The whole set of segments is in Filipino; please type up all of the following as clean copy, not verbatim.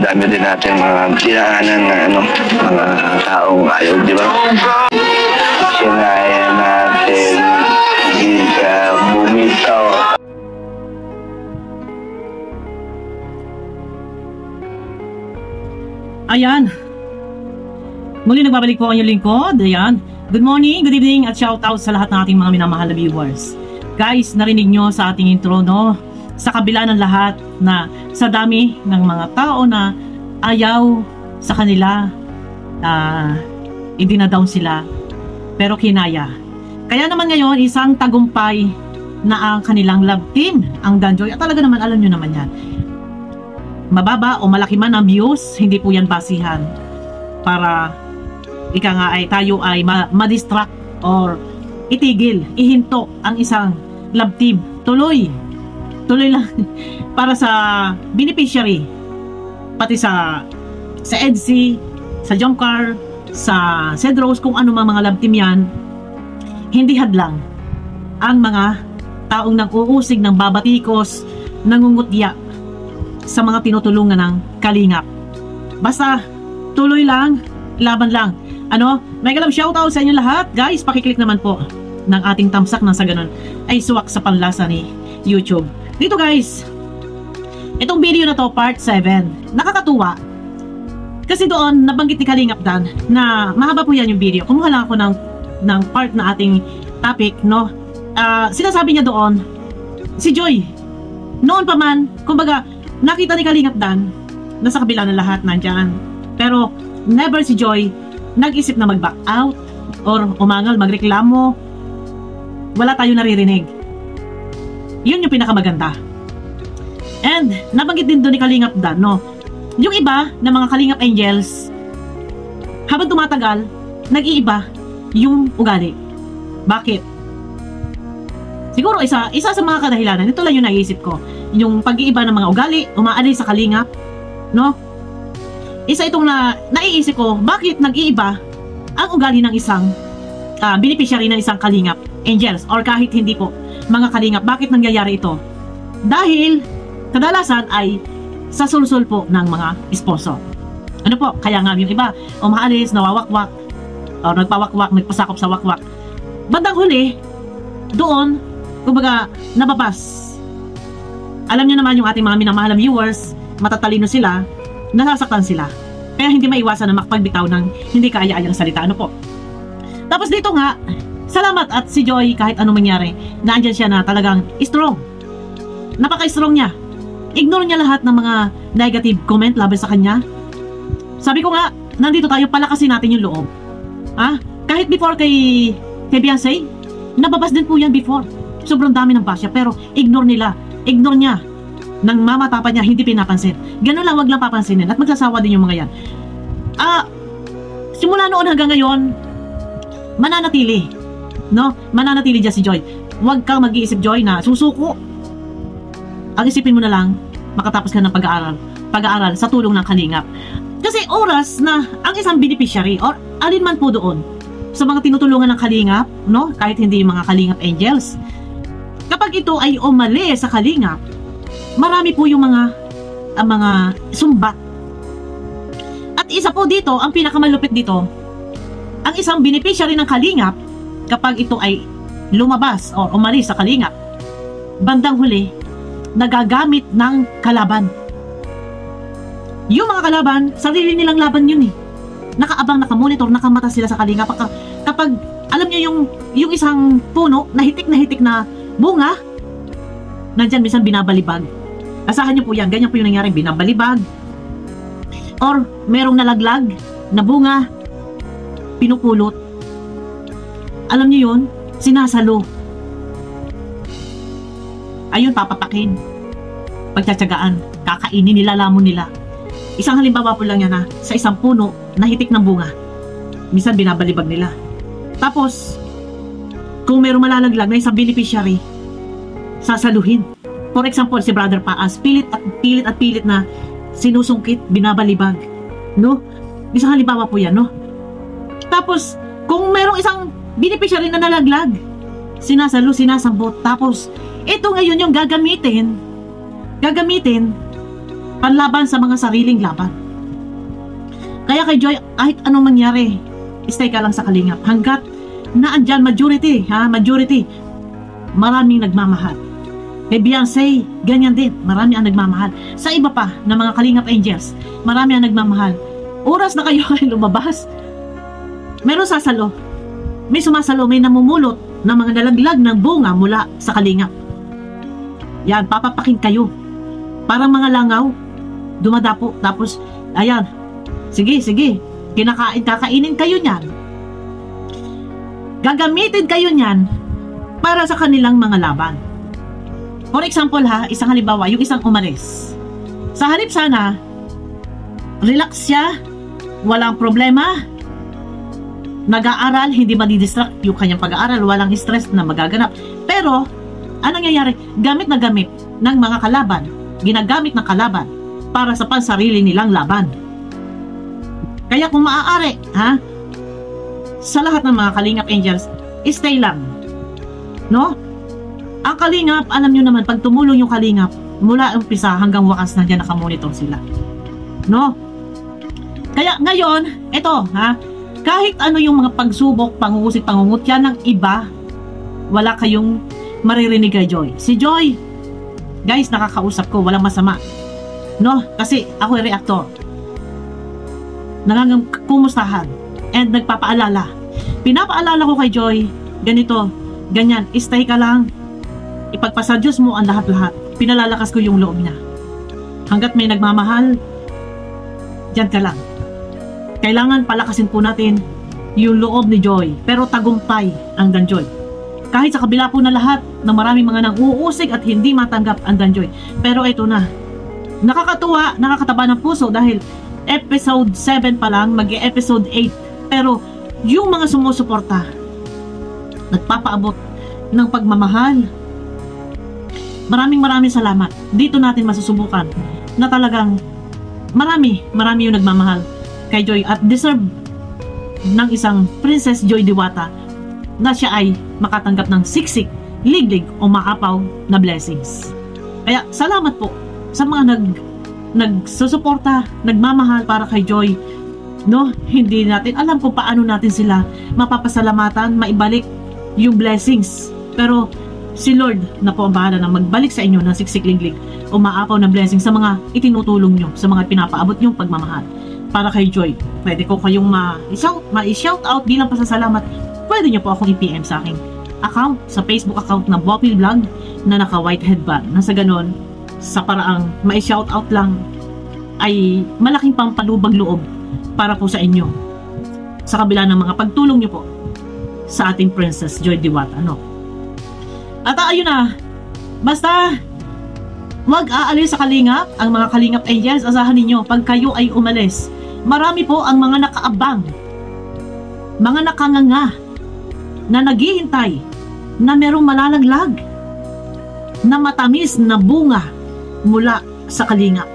dami din natin mga dinaanan na mga taong ayaw, di ba? Sinaya natin, hindi ka bumitaw. Ayan. Muli nagbabalik po ang inyong lingkod. Ayan. Good morning, good evening, at shout out sa lahat ng ating mga minamahal na viewers. Guys, narinig nyo sa ating intro, no? Sa kabila ng lahat na sa dami ng mga tao na ayaw sa kanila, idinadown sila, pero kinaya. Kaya naman ngayon, isang tagumpay na ang kanilang love team, ang Danjoy. At talaga naman, alam nyo naman yan. Mababa o malaki man ang views, hindi po yan basihan para ika nga ay tayo ay ma-distract or itigil, ihinto ang isang love team. Tuloy lang para sa beneficiary, pati sa EDC, sa Jomcar, sa Cedros, kung ano mga love team yan, hindi hadlang ang mga taong nag-uusig ng babatikos, nangungutya sa mga tinutulungan ng kalingap. Basta tuloy lang, laban lang. Mega love shoutout sa inyo lahat. Guys, pakiclick naman po ng ating tamsak na sa ganun ay suwak sa panlasa ni YouTube. Dito guys, itong video na to, part 7. Nakakatuwa. Kasi doon, nabanggit ni Kalingap Dan na mahaba po yan yung video. Kumuha lang ako ng part na ating topic, no? Sinasabi niya doon, si Joy, noon pa man, kumbaga, nakita ni Kalingap Dan na sa kabila ng lahat nandyan. Pero, never si Joy nag-isip na mag-back out or umangal, magreklamo. Wala tayong naririnig. Yun yung pinakamaganda. And nabanggit din doon ni Kalingap Dan, no? Yung iba na mga Kalingap Angels, habang tumatagal, nag-iiba yung ugali. Bakit? Siguro isa sa mga kadahilanan, ito lang yung naisip ko. Yung pag-iiba ng mga ugali, umaalis sa Kalingap, no? Isa itong naiisip ko, bakit nag-iiba ang ugali ng isang beneficiary ng isang Kalingap Angels or kahit hindi po mga Kalingap. Bakit nangyayari ito? Dahil kadalasan ay sa sulsul po ng mga sponsor. Ano po? Kaya nga yung iba umaalis, nawawakwak o nagpawakwak, nagpasakop sa wakwak. Bandang huli, doon, kumbaga, nababas. Alam niyo naman yung ating mga minamahal na viewers, matatalino sila, nasasaktan sila. Kaya hindi maiwasan na makapagbitaw ng hindi kaaya-ayang salita. Ano po? Tapos dito nga, salamat at si Joy, kahit anong mangyari, naandyan siya na talagang strong. Napaka-strong niya. Ignore niya lahat ng mga negative comment laban sa kanya. Sabi ko nga, nandito tayo, palakasin natin yung loob. Kahit before kay Beyonce, nababas din po yan before. Sobrang dami ng pasya, pero ignore niya. Nang mamatapan niya, hindi pinapansin. Ganun lang, wag lang papansinin. At magsasawa din yung mga yan. Simula noon hanggang ngayon, mananatili. No? Mananatili dyan si Joy. Wag kang mag-iisip, Joy, na susuko. Ang isipin mo na lang, makatapos ka ng pag-aaral sa tulong ng Kalingap. Kasi oras na ang isang beneficiary or alin man po doon sa mga tinutulungan ng Kalingap, no? Kahit hindi yung mga Kalingap Angels, kapag ito ay umali sa Kalingap, marami po yung mga sumbat. At isa po dito, ang pinakamalupit dito, ang isang beneficiary ng Kalingap, kapag ito ay lumabas o umalis sa Kalingap, bandang huli, nagagamit ng kalaban. Yung mga kalaban, sarili nilang laban yun eh. Nakaabang, nakamonitor, nakamata sila sa Kalingap. Kapag alam niyo yung isang puno, nahitik na bunga, nandyan minsan binabalibag. Asahan niyo po yan, ganyan po yung nangyari, binabalibag. Or merong nalaglag na bunga, pinupulot. Alam niyo yun, sinasalo. Ayun, papapakin. Pagtsatsagaan, kakainin nila, lamon nila. Isang halimbawa po lang yan sa isang puno, nahitik ng bunga. Minsan binabalibag nila. Tapos, kung merong malalaglag na isang beneficiary, sasaluhin. For example, si Brother Paas, pilit na sinusungkit, binabalibag. No? Isang halimbawa po yan, no? Tapos, kung merong isang beneficiary na nalaglag, sinasalo, sinasambot. Tapos, ito ngayon yung gagamitin panlaban sa mga sariling laban. Kaya kay Joy, kahit anong mangyari, stay ka lang sa Kalingap. Hanggat na andyan, majority, maraming nagmamahal. Kay Beyonce, ganyan din, marami ang nagmamahal. Sa iba pa na mga Kalingap Angels, marami ang nagmamahal. Oras na kayo ay lumabas, meron sasalo, may sumasalo, may namumulot ng mga nalaglag ng bunga mula sa Kalingap. Yan, papapakin kayo. Parang mga langaw, dumadapo, tapos, ayan, sige, kakainin kayo niyan. Gagamitin kayo niyan para sa kanilang mga laban. For example isang halimbawa, yung isang umalis. Sa halip sana, relax siya, walang problema, nag-aaral, hindi madidistract yung kanyang pag-aaral, walang stress na magaganap. Pero, anong nangyayari? Gamit na gamit ng mga kalaban, ginagamit ng kalaban para sa pansarili nilang laban. Kaya kung maaari, sa lahat ng mga Kalingap Angels, stay lang. No? Ang Kalingap, alam nyo naman, pag tumulong yung Kalingap, mula umpisa hanggang wakas nandiyan nakamonitor sila. No? Kaya ngayon, ito, kahit ano yung mga pagsubok, pangungusik, pangungutya ng iba, wala kayong maririnig kay Joy. Si Joy, guys, nakakausap ko, walang masama. No? Kasi ako ay reactor. Kumustahan and nagpapaalala. Pinapaalala ko kay Joy, ganito, ganyan, stay ka lang, ipagpasa Diyos mo ang lahat-lahat. Pinalalakas ko yung loob niya. Hanggat may nagmamahal, dyan ka lang. Kailangan palakasin po natin yung loob ni Joy, pero tagumpay ang Danjoy. Kahit sa kabila po na lahat ng maraming mga nang-uusig at hindi matanggap ang Danjoy. Pero ito na, nakakatuwa, nakakataba ng puso dahil episode 7 pa lang, mag-episode 8. Pero yung mga sumusuporta, nagpapaabot ng pagmamahal. Maraming salamat. Dito natin masusubukan na talagang marami yung nagmamahal kay Joy at deserve ng isang Princess Joy Diwata na siya ay makatanggap ng siksik, liglig o maapaw na blessings. Kaya salamat po sa mga nagsusuporta, nagmamahal para kay Joy. No, hindi natin alam kung paano natin sila mapapasalamatan, maibalik yung blessings. Pero si Lord na po ang bahala na magbalik sa inyo ng siksik, liglig o maapaw na blessings sa mga itinutulong nyo, sa mga pinapaabot nyong pagmamahal para kay Joy. Pwede ko kayong ma-shout out bilang pasasalamat. Pwede nyo po akong i-PM sa aking account, sa Facebook account na Bopil Vlog na naka white headband. Nasa ganon, sa paraang ma-shout out lang ay malaking pampalubag loob para po sa inyo sa kabila ng mga pagtulong nyo po sa ating Princess Joy Diwata. At ayun na, basta wag aalis sa Kalingap, ang mga Kalingap Angels, asahan ninyo pag kayo ay umalis, marami po ang mga nakaabang, mga nakanganga na naghihintay na merong malalaglag na matamis na bunga mula sa Kalingap.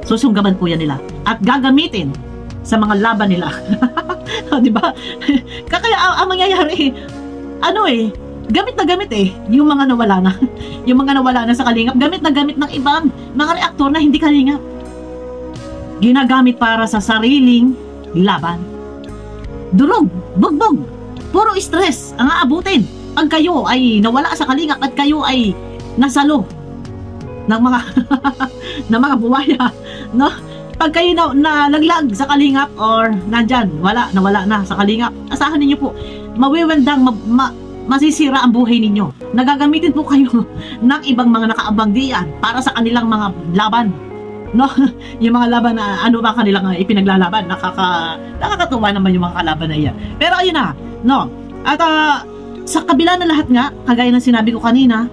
Susunggaban po yan nila at gagamitin sa mga laban nila. Di ba? Kaya ang mangyayari, gamit na gamit yung mga nawala na. Yung mga nawala na sa Kalingap, gamit na gamit ng ibang mga reaktor na hindi Kalingap. Ginagamit para sa sariling laban. Durog, bugbog, puro stress ang aabutin pag kayo ay nawala sa Kalingap at kayo ay nasalo ng mga ng mga buwaya, no? Pag kayo nalaglag sa Kalingap or nandyan, nawala na sa Kalingap, asahan ninyo po, mawiwendang, masisira ang buhay ninyo. Nagagamitin po kayo ng ibang mga nakaabang diyan para sa kanilang mga laban. No? Yung mga laban na ano ba kanilang ipinaglalaban. Nakakatuwa naman yung mga kalaban na iyan. Pero ayun na, no? At sa kabila ng lahat nga, kagaya ng sinabi ko kanina,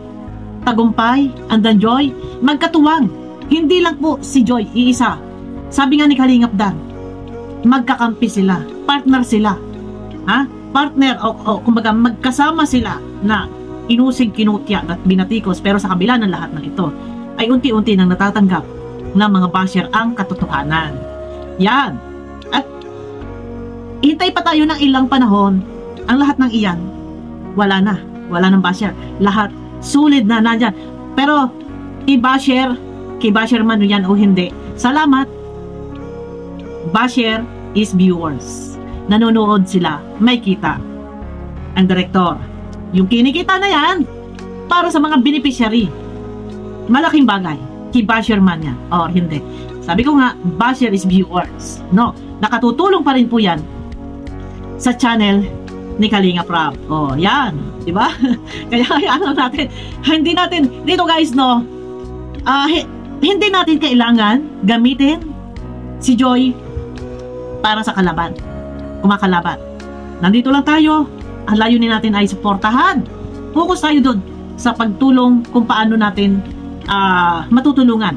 tagumpay, ang Danjoy, magkatuwang. Hindi lang po si Joy, iisa. Sabi nga ni Kalingap Dan, magkakampi sila, partner sila. Partner o kumbaga magkasama sila na inusig, kinutya at binatikos, pero sa kabila ng lahat ng ito ay unti-unti nang natatanggap ng mga basher ang katotohanan. Yan. At hintay pa tayo ng ilang panahon, ang lahat ng iyan wala ng basher. Lahat sulit na nandyan. Pero i-basher man yan o hindi. Salamat. Basher is viewers. Nanonood sila, may kita. Ang direktor, yung kinikita na yan, para sa mga beneficiary. Malaking bagay. I-basher man yan or hindi. Sabi ko nga, basher is viewers. No, nakatutulong pa rin po yan sa channel ni Kalinga Prab. Oh, yan, di ba? Kaya ano natin, hindi natin dito guys, no. Hindi natin kailangan gamitin si Joy para sa kalaban. Kumakalaban. Nandito lang tayo. Ang layunin natin ay suportahan. Focus tayo doon sa pagtulong kung paano natin matutulungan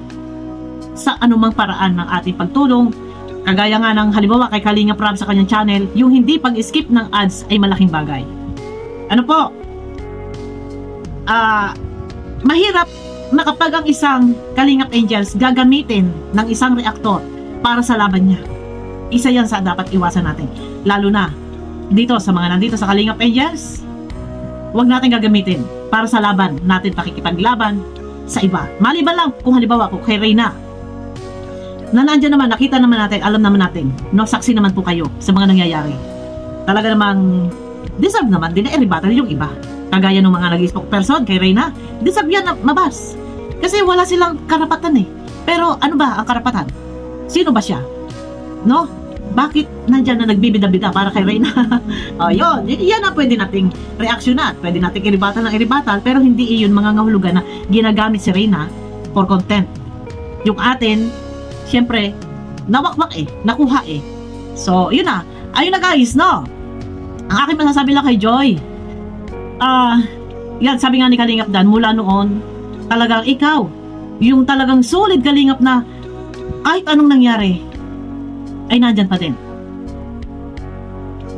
sa anumang paraan ng ating pagtulong. Kagaya nga ng halimbawa kay Kalinga Prab sa kanyang channel, yung hindi pag-skip ng ads ay malaking bagay. Ano po? Mahirap na kapag ang isang Kalingap Angels gagamitin ng isang reactor para sa laban niya. Isa yan sa dapat iwasan natin. Lalo na dito sa mga nandito sa Kalingap Angels, huwag natin gagamitin para sa laban natin, pakikipaglaban sa iba. Maliban lang kung halimbawa ko kay Reyna na nandiyan naman, nakita naman natin, alam naman natin, no, saksi naman po kayo sa mga nangyayari. Talaga namang deserve naman din na i-rebuttal yung iba. Kagaya ng mga nag-spokesperson kay Reyna, deserve yan na mabas. Kasi wala silang karapatan eh. Pero ano ba ang karapatan? Sino ba siya? No? Bakit nandiyan na nagbibida-bida para kay Reyna? O yun, yan na pwede nating reaksyonan. Pwede nating i-rebuttal ng i-rebuttal, pero hindi iyon mga ngahulugan na ginagamit si Reyna for content. Yung atin, siyempre, nawakwak eh, nakuha eh. So, yun na. Ayun na guys, no? Ang aking masasabi lang kay Joy, yan, sabi nga ni Kalingap Dan, mula noon, talagang ikaw, yung talagang solid Kalingap na kahit anong nangyari, ay nandyan pa din.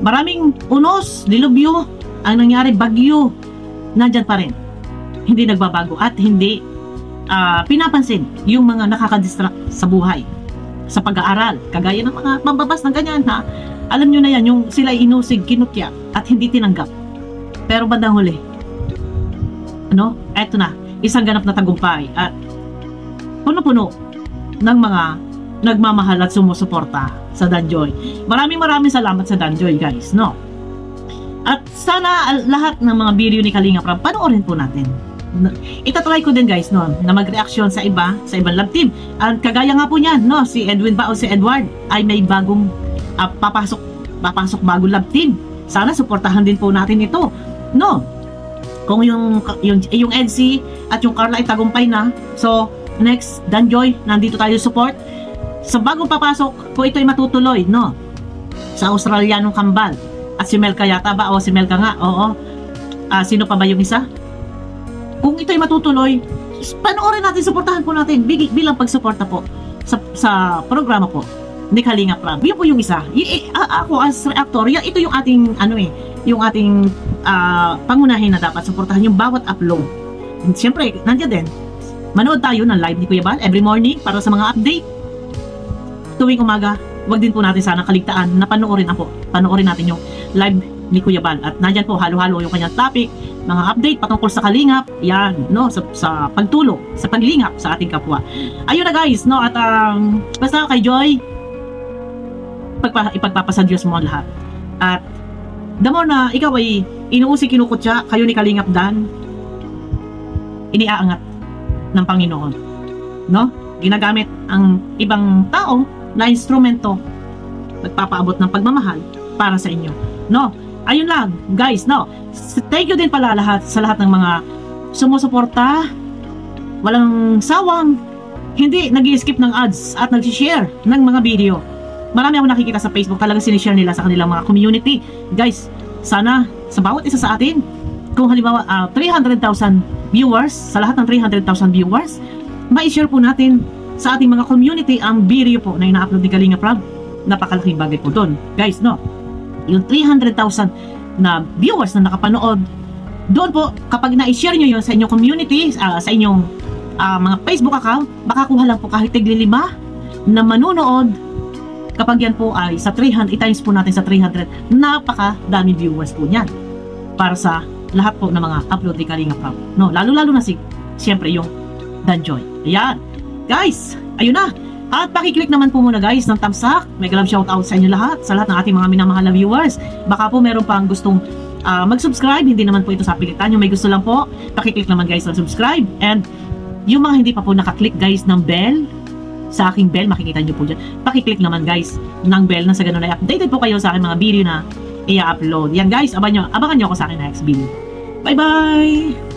Maraming unos, dilubyo, ang nangyari, bagyo, nandyan pa rin. Hindi nagbabago at hindi pinapansin yung mga nakakadistract sa buhay, sa pag-aaral, kagaya ng mga mambabas ng ganyan, ha? Alam nyo na yan, yung sila inusig, kinutya at hindi tinanggap. Pero bandang huli, ano, eto na, isang ganap na tagumpay at puno-puno ng mga nagmamahal at sumusuporta sa Danjoy. Maraming salamat sa Danjoy guys, no? At sana lahat ng mga video ni Kalinga Prab, panoorin po natin. Itatry ko din guys, no, na mag-reaction sa ibang love team. At kagaya nga po niyan, no, si Edwin ba o si Edward ay may bagong papasok bagong love team. Sana suportahan din po natin ito, no? Kung yung EDC at yung Carla ay tagumpay na, so next Danjoy, nandito tayo support. Sa bagong papasok, kung ito ay matutuloy, no, sa Australianong Kambal at si Melka yata ba o si Melka nga, oo. Sino pa ba yung isa? Kung ito ay matutuloy, panoorin natin, suportahan po natin bilang pagsuporta po sa programa po ni Kalinga Prab. Yun po yung isa. Ako as reactor, ito yung ating yung ating pangunahin na dapat suportahan yung bawat upload. Siyempre, nandiyan din. Manood tayo ng live ni Kuya Bal every morning para sa mga update. Tuwing umaga, wag din po natin sana kaligtaan na panoorin natin yung live ni Kuya Bal. At nandiyan po, halo-halo yung kanyang topic, mga update patungkol sa kalingap, yan, no, sa pagtulong, sa paglingap sa ating kapwa. Ayun na guys, no, at basta kay Joy, ipagpapasa Diyos mo ang lahat. At the more na ikaw ay inuusig, kinukutya, kayo ni Kalingap Dan, iniaangat ng Panginoon, no? Ginagamit ang ibang tao na instrumento, nagpapaabot ng pagmamahal para sa inyo, no? Ayun lang guys, no? Thank you din pala sa lahat ng mga sumusuporta, walang sawang hindi nag-i-skip ng ads at nag-share ng mga video. Marami ako nakikita sa Facebook, talaga sinishare nila sa kanilang mga community. Guys, sana sa bawat isa sa atin, kung halimbawa 300,000 viewers, sa lahat ng 300,000 viewers, ma-share po natin sa ating mga community ang video po na ina-upload ni Kalinga Prab. Napakalaking bagay po doon guys, no? Yung 300,000 na viewers na nakapanood doon po, kapag na-share nyo yun sa inyong community, sa inyong mga Facebook account, makakuha lang po kahit tigli 5 na manunood. Kapag yan po ay sa 300, i-times po natin sa 300, napakadami viewers po niyan para sa lahat po ng mga upload ni Kalinga Prab, no? Lalo-lalo na siyempre yung Danjoy. Ayan. Guys, ayun na. At pakiclick naman po muna guys ng thumbs up. Mega love shoutout sa inyo lahat, sa lahat ng ating mga minamahal na viewers. Baka po meron pang gustong mag-subscribe, hindi naman po ito sa pilitan. Yung may gusto lang po, pakiclick naman guys ng subscribe. And yung mga hindi pa po nakaklik guys ng bell, sa aking bell, makikita nyo po dyan. Pakiclick naman guys ng bell na sa ganun ay updated po kayo sa aking mga video na i-upload. Yan guys, abangan nyo ako sa akin next video. Bye bye!